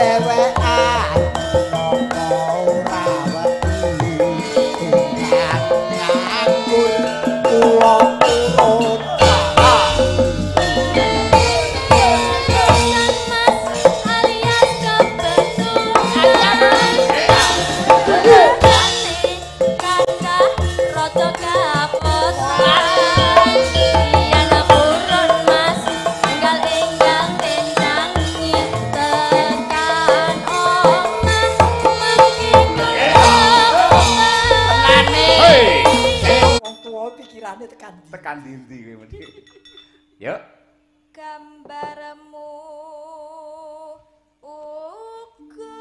dhewekan ora wedi tunggang nganggur kula turun pikirane tekan ndi kowe mesti. Yuk. Gambarmu uga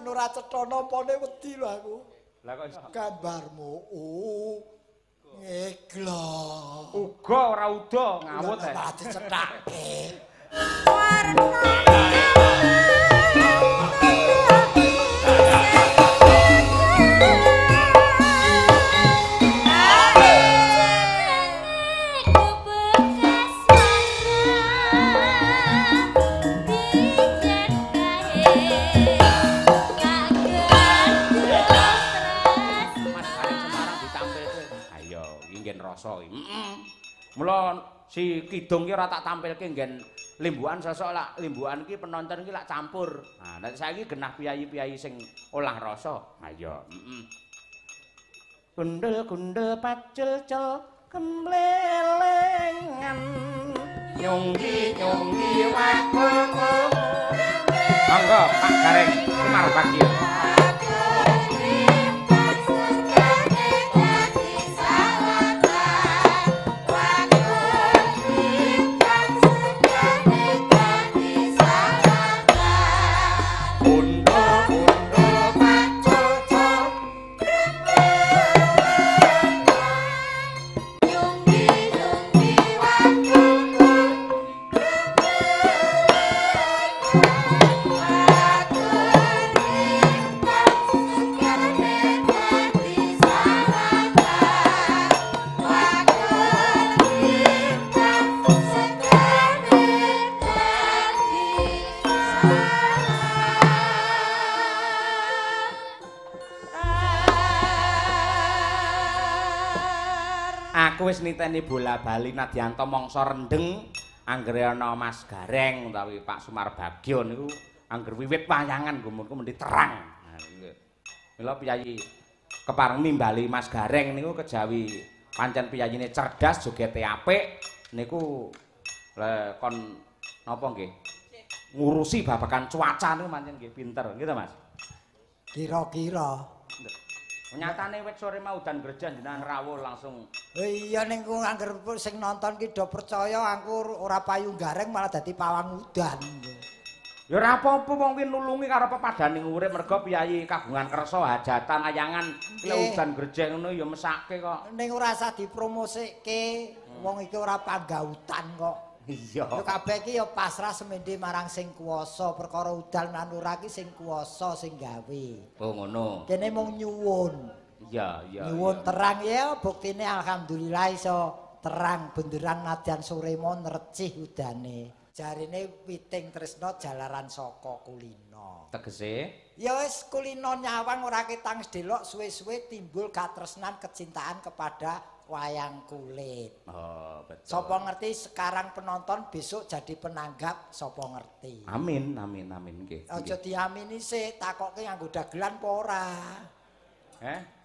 ora cetha nampane wedi lho aku. Lah kok iso? Gambarmu ngeglo. Uga ora uda ngawut ae. Lah dicethake. Rasa iki. Mula si kidung ki ora tak tampilke nggen limbukan sosok lak limbukan iki penonton iki lak campur. Nah, nek saiki genah piyayi-piyayi sing olah rasa. Ha iya, Gundul-gundul pacul-cul kemblelengan. Nyunggi-nyunggi waku. Monggo Pak Gareng Semar Bagio. Aku wis niteni bola bali nadyanto mangsa rendeng anggere ana Mas Gareng utawi Pak Sumar Bagio niku angger wiwit wayangan gumunku mesti terang. Mila piyayi kepareng nimbali Mas Gareng niku kejawi pancen piyayine cerdas jogete apik niku kon napa nggih ngurusi babagan cuaca niku pancen nggih pinter nggih to Mas. Kira-kira nyatane wit sore mau udan grejan jenengan rawuh langsung. Iya ning ku angger sing nonton ki do percaya aku ora payu gareng malah dadi pawang udan. Ya ora apa-apa wong kuwi nulungi karo pepadaning urip merga piyayi kagungan kersa hajatan ayangan lek udan grejeng ngono ya mesake kok. Ning ora usah dipromosikake, wong iki ora panggautan kok. Iya. Yo kabeh iki ya pasrah semende marang sing kuwasa, perkara udan lan ora ki sing kuwasa sing gawe. Oh ngono. Kene mung nyuwun. Iya, iya. Nyuwun terang ya buktine alhamdulillah iso terang benderan nadyan sore mon recih udane. Jarine witing tresna jalaran saka kulino. Tegese? Ya wis kulino nyawang ora ketang delok suwe-suwe timbul katresnan kecintaan kepada wayang kulit. Oh, betul. Sapa ngerti sekarang penonton besok jadi penanggap sapa ngerti. Amin, amin, amin nggih. Aja diamini sik takoke nganggo dagelan apa ora.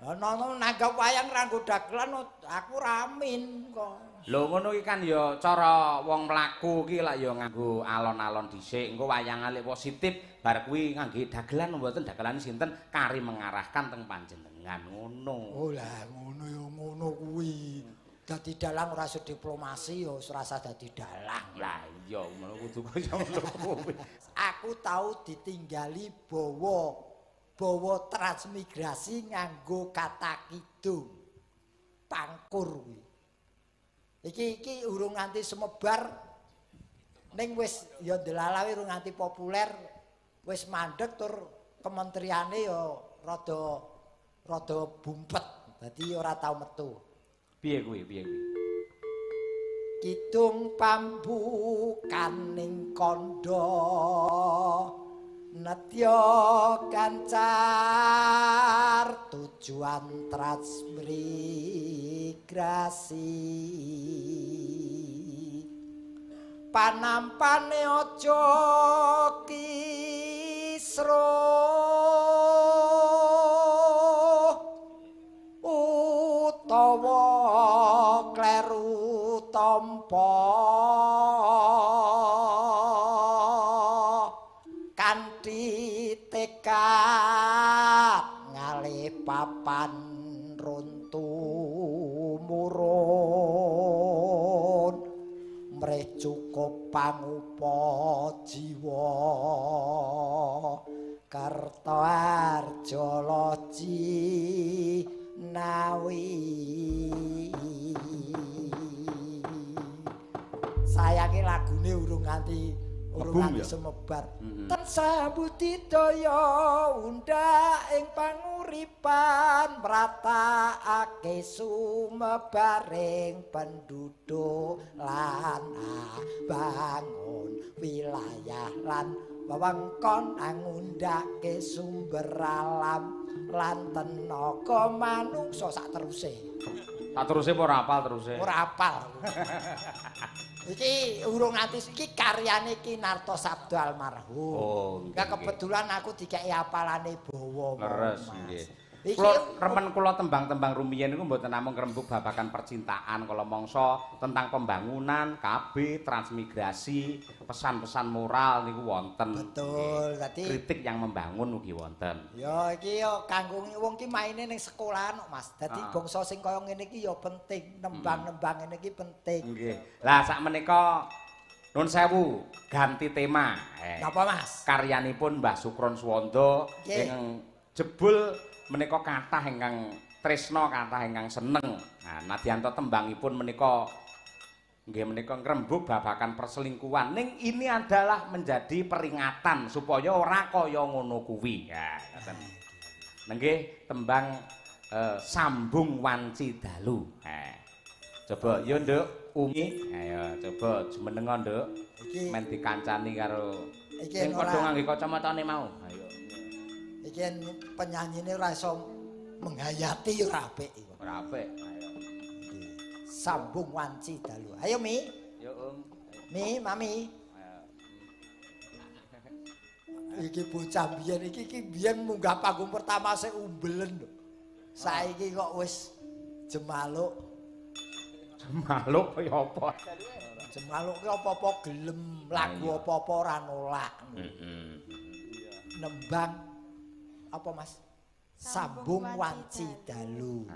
Ono nanggap wayang nganggo dagelan aku ramin kok. Lho ngono iki kan ya cara wong mlaku iki lak ya nganggo alon-alon dhisik, engko wayang alik positif bar kuwi ngangge dagelan mboten dagelan sinten kari mengarahkan teng panjenengan ngono. Oh lah ngono ya ngono kuwi. Dadi dalang ora iso diplomasi ya ora usah dadi dalang. Lah iya ngono kudu kaya ngono kuwi. Aku tahu ditinggali bawa transmigrasi nganggo kata kidung. Pangkur kuwi. Iki urung nganti sumebar ning wis ya delalawe urung nganti populer, wis mandeg tur kementeriane ya rada bumpet. Dadi ora tau metu. Piye kuwi? Kidung pambukaning kandha nedya kancar tujuan transmigrasi panampane aja kisruh utawa kleru tampa kanthi tekad ngalih papan runtu murun mrih cukup pangupa jiwa Kartoarjo Loji Nawi. Sayange lagune urung nganti sumebar. Tansah budidaya undhak ing panguripan mratakake sumebaring penduduk lan bangun wilayah lan wewengkon ngundhake sumber alam lan tenaga manungsa sak teruse. Tak teruse ora apal teruse. Ora apal. Iki urung nganti iki karyane Ki Narto Sabdo almarhum. Oh, enggak kebetulan aku dikeki apalane bawa. Leres nggih. Iki remen kula tembang-tembang rumiyin niku mboten namung ngrembug babagan percintaan kala mangsa tentang pembangunan, KB, transmigrasi, pesan-pesan moral niku wonten. Betul. Dadi kritik yang membangun ugi wonten. Ya iki ya kanggo wong ki maine ning sekolahan kok Mas. Dadi bangsa sing kaya ngene iki ya penting, nembang-nembang ngene iki penting. Nggih. Lah sak menika Nun sewu ganti tema. Napa Mas? Karyanipun Mbah Sukron Suwanda ing jebul menika kathah ingkang tresna, kathah ingkang seneng. Nah, nadyan tembangipun menika nggih menika ngrembug babakan perselingkuhan. Ning ini adalah menjadi peringatan supaya ora kaya ngono kuwi. Ya, ngoten. Nggih tembang Sambung Wanci Dalu. Coba yo Nduk Umi. Ayo coba jumenenga Nduk. Iki men dikancani karo sing padha ngangge kacamatane mau. Ayo. Iki penyanyine ora iso menghayati ora apik iku. Ora apik. Ayo. Sambung Wanci Dalu. Ayo Mi. Yo Mi, Mami. Iki bocah biyen iki biyen munggah panggung pertama sik umbelen lho. Saiki kok wis jemaluk. Jemaluk kaya apa? Jemaluk ki apa-apa gelem, lagu apa-apa ora nolak. Nembang apa Mas? Sambung Wanci Dalu.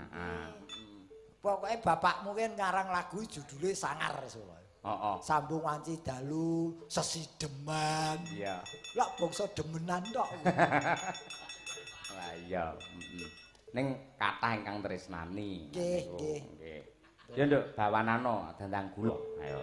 Pokoke bapakmu kan ngarang lagu judulnya sangar soalnya. Sambung Wanci Dalu, Sesideman. Iya. Lah bangsa demenan tok. Lah iya. Ning kathah ingkang tresnani. Nggih, nggih. Ya Nduk, bawanano dandang gula. Ayo.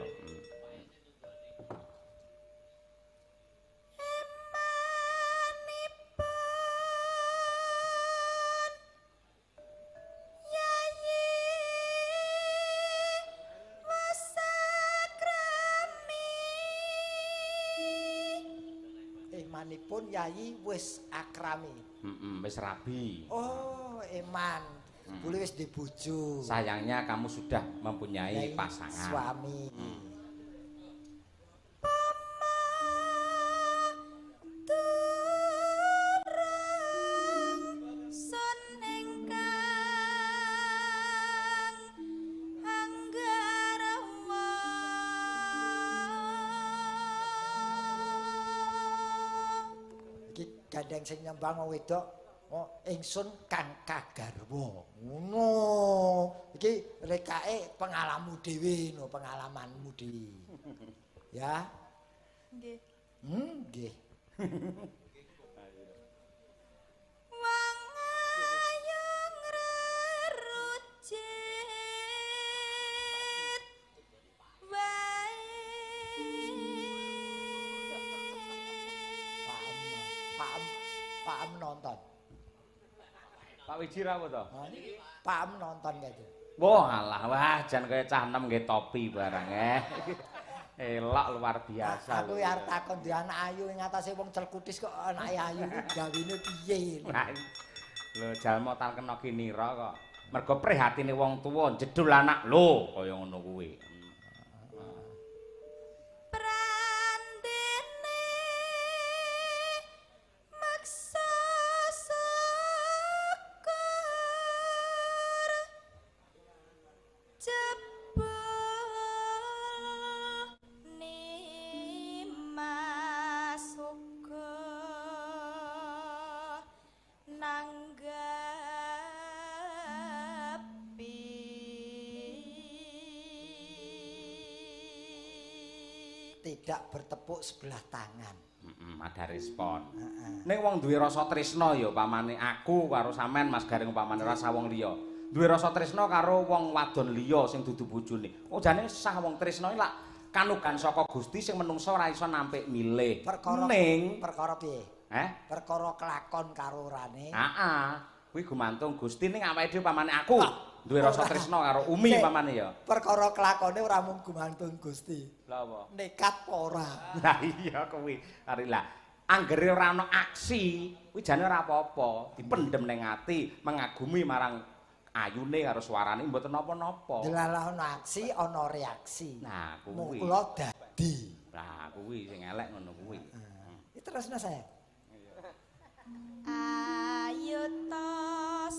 Emanipun Yayi wis akrami. Wis rabi. Oh, eman. Boleh wis dibojo. Sayangnya kamu sudah mempunyai pasangan. Suami. Iki gandeng sing nyembang wong wedok Oh, ingsun Kang Kagarwa. Ngono. Iki rekake pengalamanmu dhewe no, pengalamanmu dhewe. Ya. Nggih. Nggih. Wong ayu ngrerucit wae. Pak nonton. Pak Wiji ra apa to? Pak nonton gitu. Wah, alah wah jan kaya cah enem nggih topi barang Elok luar biasa. Aku ya arep takon di anak ayu ing atase wong celkutis kok anake ayu gawene piye. Nah, lho jalma tan kena kinira kok. Mergo prihatine wong tuwa jedul anak lho kaya ngono kuwi. Prandene maksa syukur jebul nimasuka tidak bertepuk sebelah tangan. Ada respon. Ning wong duwe rasa tresna ya pamane aku karo sampean Mas Gareng pamane rasa wong liya. Duwe rasa tresna karo wong wadon liya sing dudu bojone. Oh jane sah wong tresna iki lak kanugan saka Gusti sing menungsa ora iso nampik milih. Perkara piye? Perkara kelakon karo orane. Heeh. Kuwi gumantung Gusti ning awake dhewe pamane aku duwe rasa tresna karo Umi pamane ya. Perkara kelakone ora mung gumantung Gusti. Lha apa? Nekat apa ora? Lah iya kuwi. Arila anggere ora ana aksi, kuwi jane ora apa-apa. Dipendhem ning ati, mengagumi marang ayune karo suarane mboten napa-napa. Delalah ana aksi, ana reaksi. Nah, kuwi. Kula dadi. Lah kuwi sing elek ngono kuwi. Terusna saya. Ayo to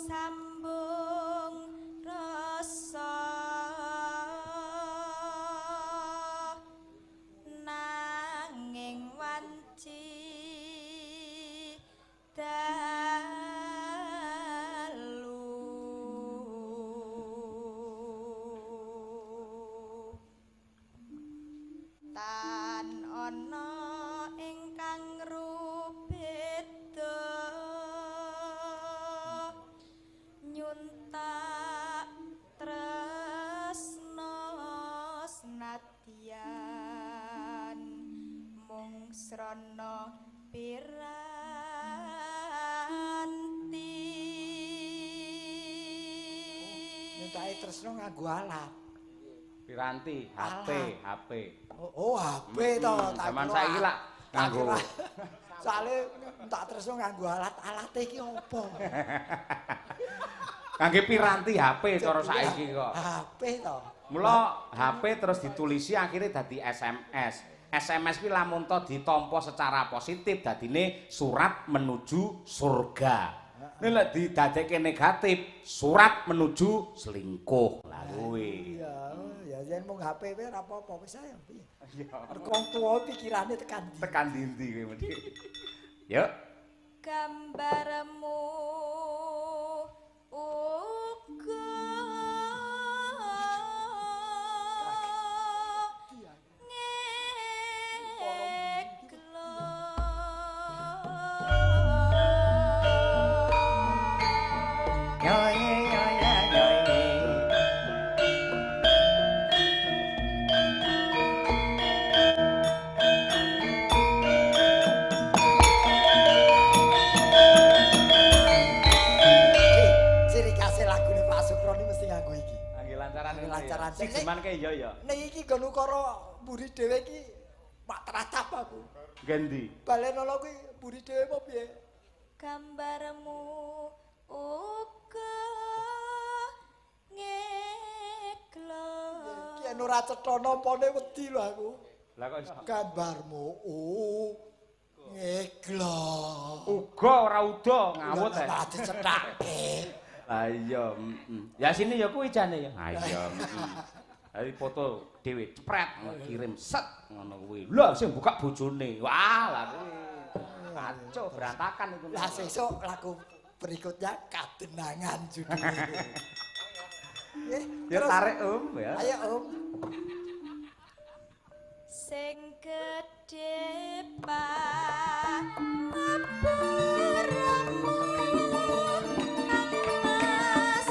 sambung rasa nanging wanci dalu tan ana ingkang rubeda nyuntak tresna senadyan mung srana piranti Nyuntake tresna nganggo alat. Piranti, HP, HP. Oh, HP to. Zaman saiki lak nganggo. Soale tak tresno nganggo alat-alate iki opo? Kangge piranti HP cara saiki kok. HP to. Mula HP terus ditulisi akhirnya dadi SMS. SMS kuwi lamun to ditampa secara positif dadine surat menuju surga. Nek lek didadekke negatif, surat menuju selingkuh. Lah kuwi. Ya yen mung HP wae ora apa-apa wis ae piye. Mergo wong tuwa pikirane tekan ndi. Tekan ndi kuwi mesti. Yuk. gambarmu uga lancaran sing gemanke ya. Nek iki nggon ukara mburi dhewe iki Pak Tratap aku. Gendi. Balenono kuwi mburi dhewe apa piye? gambarmu uga ngeklo Ki yen ora cetha nampane wedi lho aku. Lah kok iso Gambarmu ngeklo. uga ora uda ngawut ae. Ora dicethake. Lah iya, Ya sini ya kuwi jane ya. Ha iya. Hari foto dhewe cepret kirim set ngono kuwi. Lah sing buka bojone. Wah, lah kuwi kacau berantakan itu. Lah sesuk laku Berikutnya kadenangan judulnya. Ya tarik ya. Ayo Sing gedhe pangapuramu Mas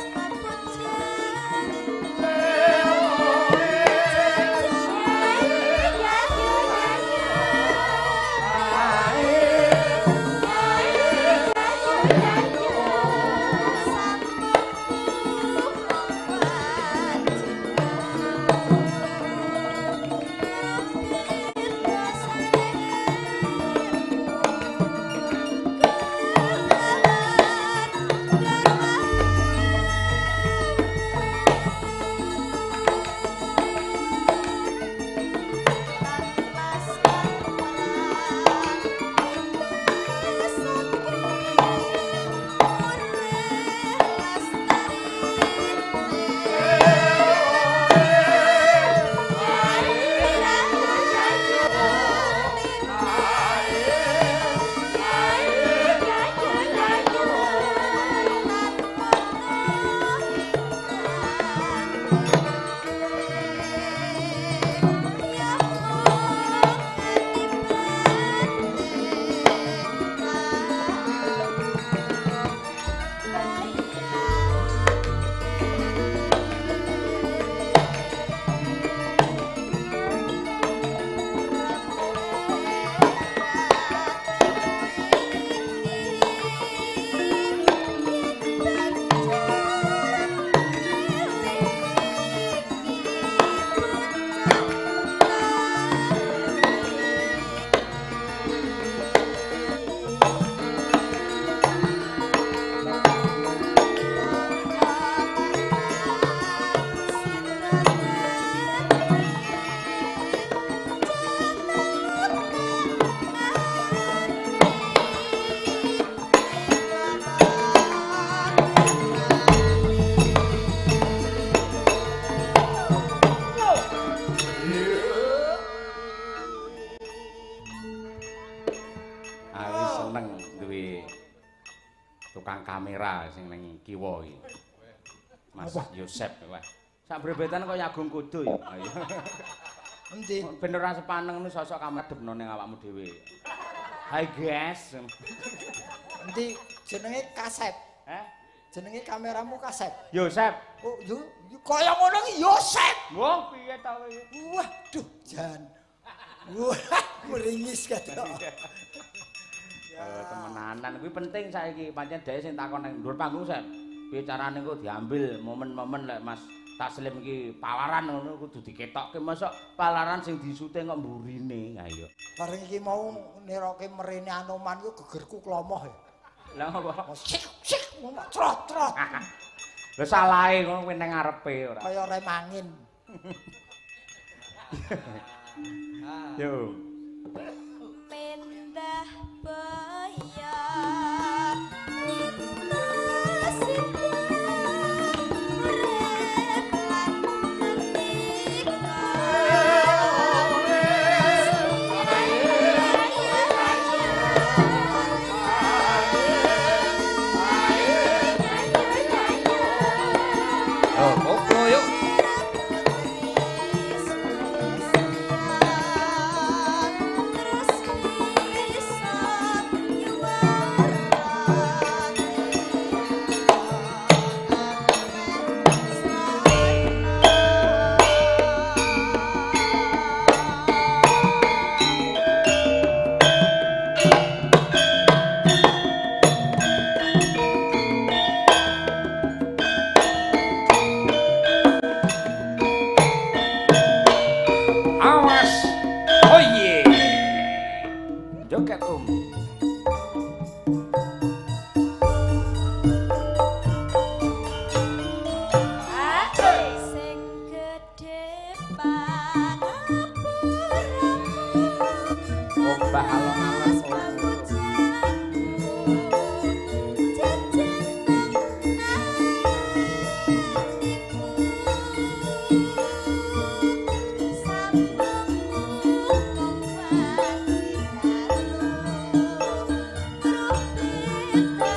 tukang kamera sing ning kiwa iki. Mas Yosep wah. Sak brebetan kaya Agung Kudu ya. Ayo. Endi? Ben ora sepaneng nu sosok kamadhepno ning awakmu dhewe. Hai guys. Endi jenenge Kasep? Jenenge kameramu Kasep. Yosep. Oh, yo kaya ngono ki Yosep. Wah, piye ta kowe? Waduh, jan. Wah, meringis katok. Temenanan kuwi penting saiki pancen dhewe sing takon nang dhuwur panggung Sep. Piye carane kok diambil momen-momen lek Mas Taslim iki palaran ngono kudu diketokke mosok palaran sing disute kok mburine. Ayo. Bareng iki mau niroke merene Anoman ku gegerku klomoh ya. Lah ngopo? Sik trot. Lho salahe ngono kuwi nang ngarepe ora. Kaya rem angin. Yo. Mendah bayar nasib urip lan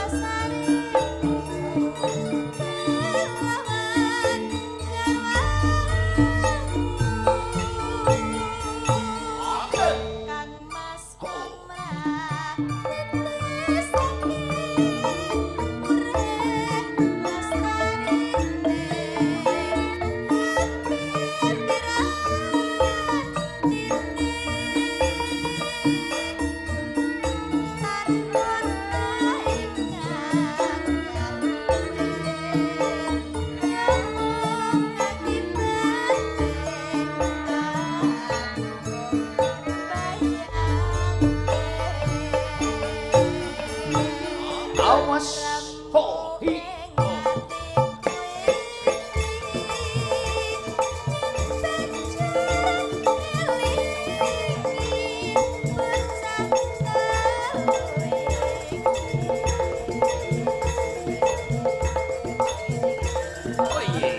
Sari Awas ho hi ho. Oh yeah.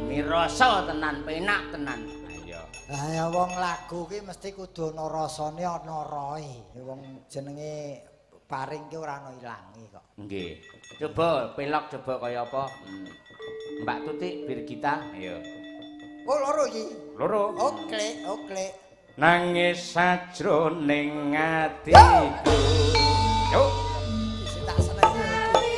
Mirasa tenan, penak tenan. Ayo. Lah ya wong lagu ki mesti kudu ana rasane ana roe. Wong jenenge paring ki ora ana ilange kok. Nggih. Coba pelok coba kaya apa? Mbak Tutik Birgita, ayo. Oh loro iki. Loro. Oke. Nangis sajroning atiku. Yo. Wis tak seneni iki.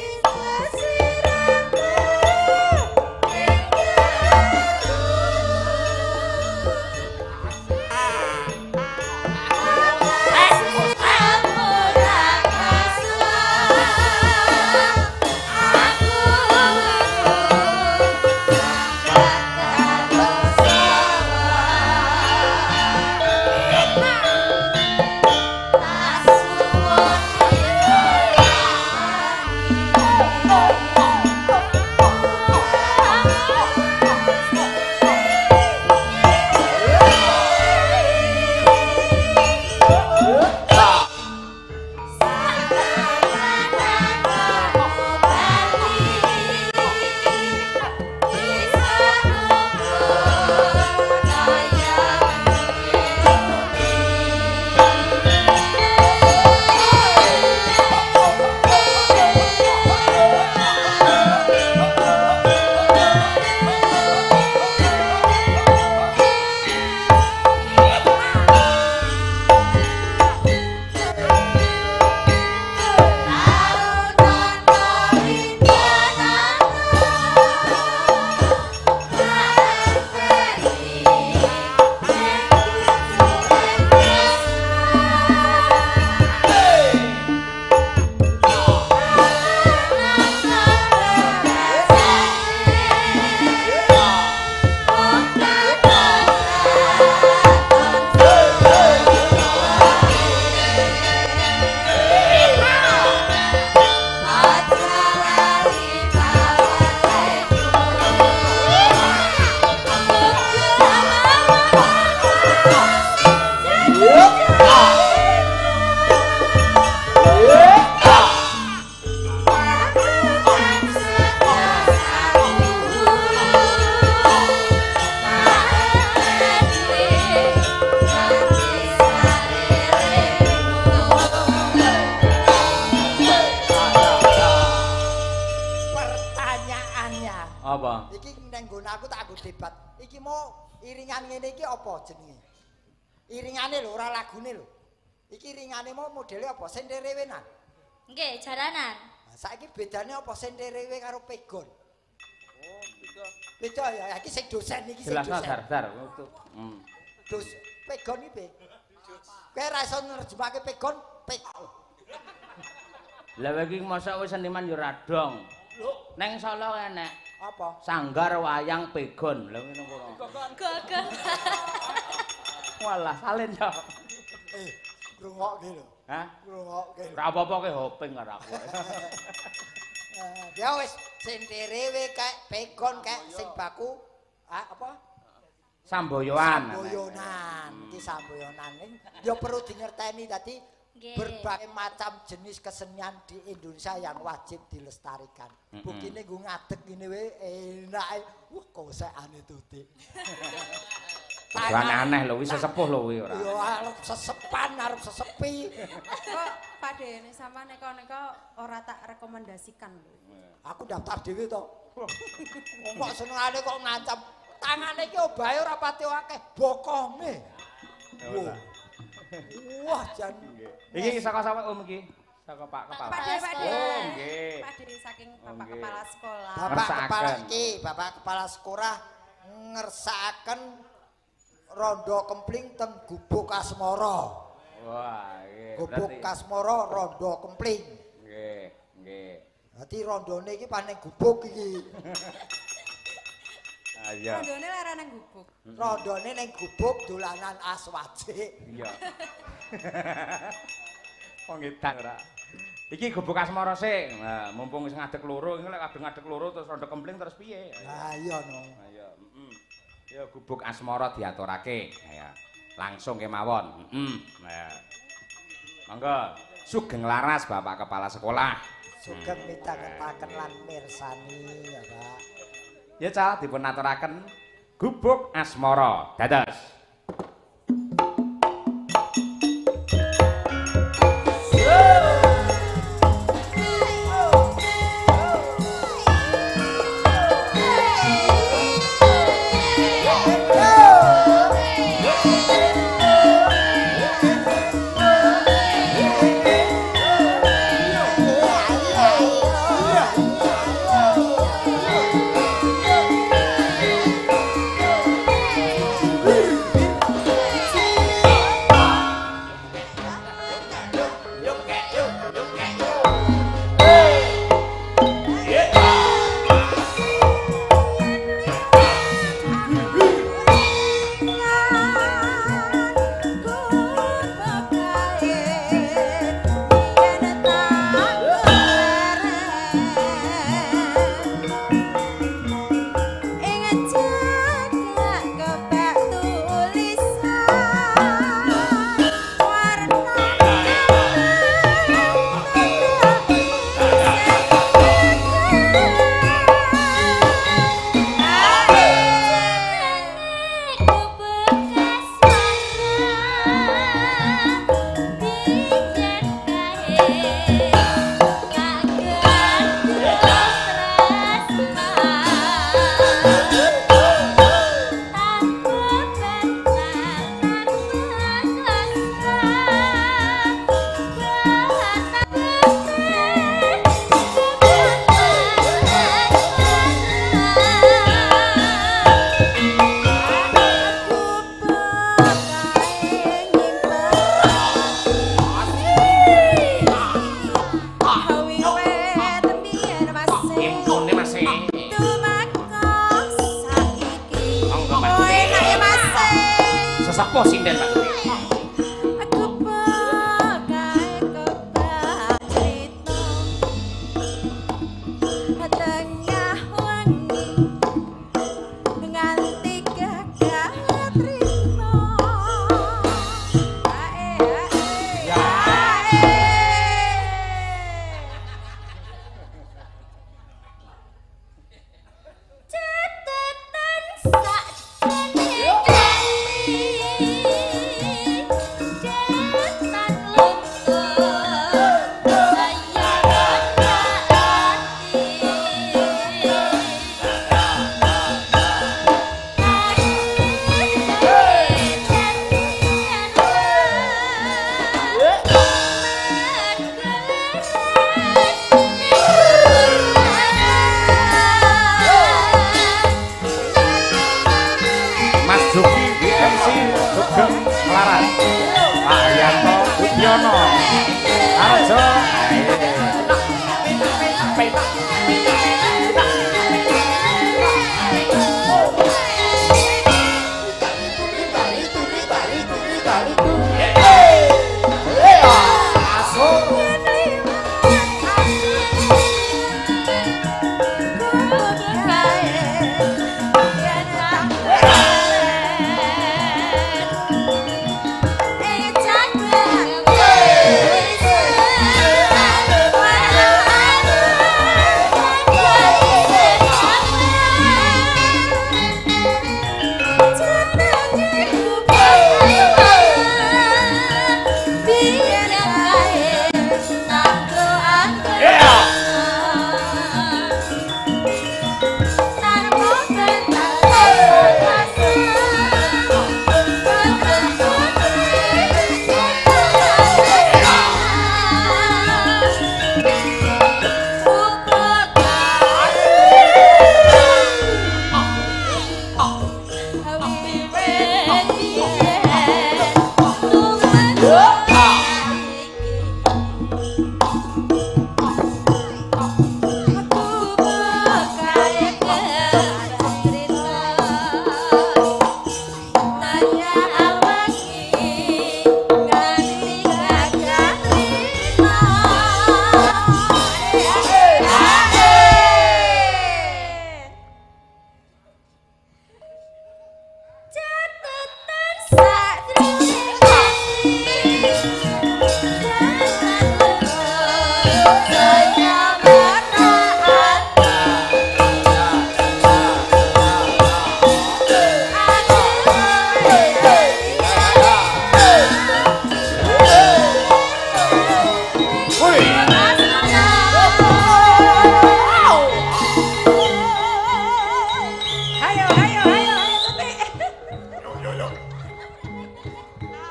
Apa? Iki neng nggon aku tak anggo debat. Iki mau iringan ngene iki apa jenenge? Iringane lho, ora lagune lho. Iki iringane mau modele apa? Senderewenan. Nggih, jaranan. Nah, saiki bedane apa senderewe karo pegon? Oh, beda. Beda ya, iki sing dosen iki sing dosen. Jelas dar. Dos pegon iki piye? Kowe ra iso nerjemahke pegon, Lah iki mosok wis seniman yo radong. Neng Solo enek apa? Sanggar wayang pegon. Lha ngono kok. Gagah. Walah salin yo. Ngrungokke lho. Hah? Ngrungokke. Ora apa-apa ke hoping karo aku. Ya wis senderewe kae pegon kae sing baku apa? Samboyoan. Samboyonan. Iki samboyonan ya perlu dingerteni dadi Nggih. berbagai macam jenis kesenian di Indonesia yang wajib dilestarikan. Buktine nggo ngadeg ngene wae enake. Wah, kosekane tutik. Aneh lho, wis sesepuh lho kuwi ora. Yo arep sesepan, arep sesepi. Kok Pak Dene sampean neka-neka ora tak rekomendasikan lho. Aku daftar dhewe to. Kok senengane kok ngancam tangane iki obahe ora pati akeh, bokonge. Wah, jan. Iki saka sapa Om iki? Saka Pak Kepala. Pak Dene. Oh, nggih. Pak Dene saking Bapak Kepala Sekolah. Bapak Kepala Sekolah ngersakaken rondo kempling teng Gubuk Kasmara. Wah, nggih. Gubuk Kasmara rondo kempling. Nggih, nggih. Dadi rondone iki paning gubuk iki. Ayo. Rondone lara nang gubuk. Rondone ning gubuk dolanan aswajik. Iya. Wong edan ora. Iki Gubuk Asmara sik. Nah, mumpung wis ngadeg loro, iki lek kadung ngadeg loro terus rondo kempling terus piye? Nah, iya no. Ayo, Ya Gubuk Asmara diaturake. Ya. Langsung kemawon. Nah. Monggo, sugeng laras Bapak Kepala Sekolah. Sugeng mitangetaken lan mirsani ya, Pak. Ya Cak, dipun aturaken Gubuk Asmara. Dados. Sesepuh sinden Pak.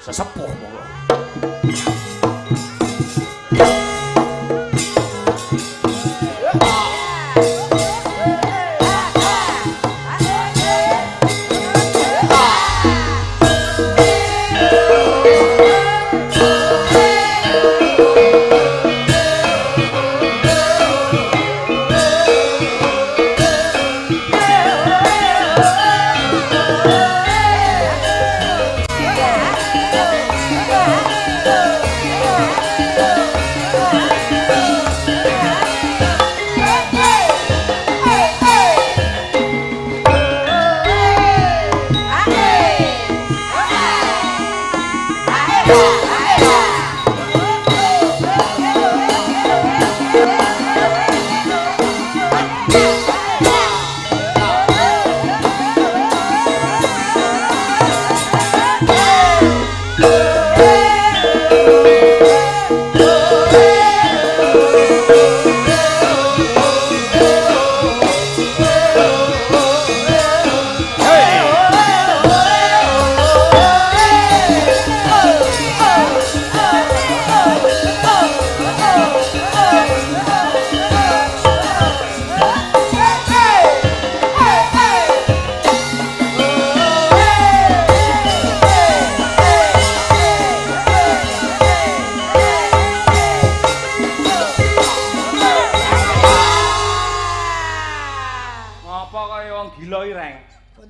sesepuh monggo.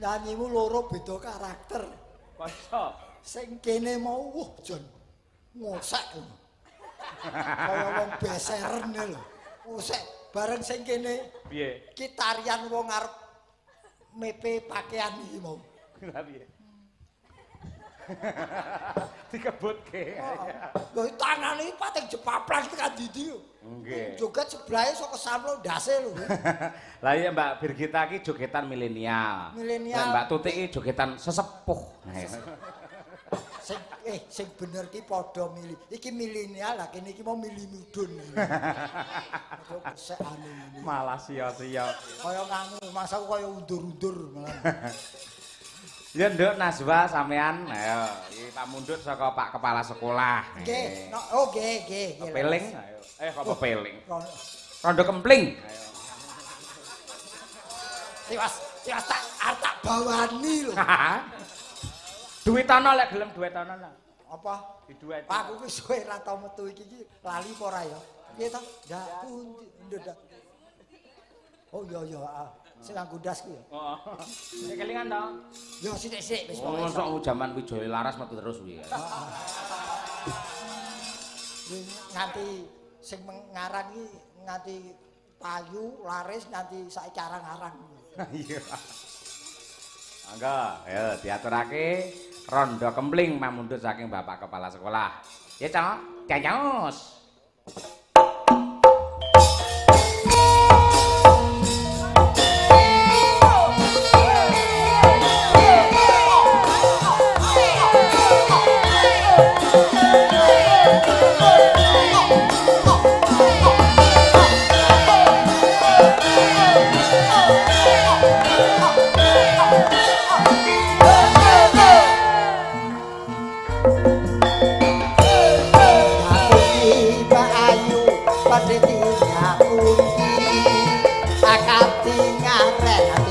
Penyanyimu loro beda karakter. Masa Sing kene mau jon ngosek. Kaya wong beseren lho. Ngosek bareng sing kene. piye? Ki tarian wong arep mepe pakaian iki mau. Lah piye? Dikebutke. Lho tangane pating jepaplang tekan didi. Nggih. Joget sebelahe saka samlo ndase lho. Lah iya Mbak Birgita ki jogetan milenial. Milenial. Mbak Tutik ki jogetan sesepuh. Sing bener ki padha milih. Iki milenial lah kene iki mau milih mudun. Sek anu ini. Malah sia-sia. Kaya nganu, masaku kaya undur-undur malah. Ya Nduk Nazwa sampean, ayo iki pamundhut saka Pak Kepala Sekolah. Nggih, oh nggih. Pepeling, ayo. Kok pepeling? Rondo Rondo kempling. Ayo. Tiwas tak bawani lho. Duit ana lek gelem duit ana lah. Apa? Diduet. Aku wis suwe ra tau metu iki lali apa ora ya? Piye to? Ndak pundi ndak. Oh iya. Sing nganggo ndas ku ya. Heeh. Nek kelingan to? Ya sithik-sithik wis Oh, sok jaman Wijaya Laras metu terus kuwi. Nganti sing ngarang iki nganti payu laris nganti saiki arang-arang. Iya. Mangga, ayo diaturake rondo kempling mamundhut saking Bapak Kepala Sekolah. Ya, Cok. Canyos. Tinggal tinggal tekan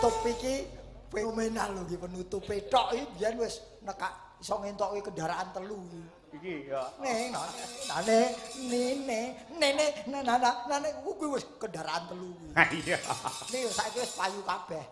penutup iki fenomenal lho iki penutupe tok iki biyen wis nekak iso ngentoki kendaraan 3 iki. Iki ya. Nene kuwi wis kendaraan 3 iki. Iya. Nih saiki wis payu kabeh.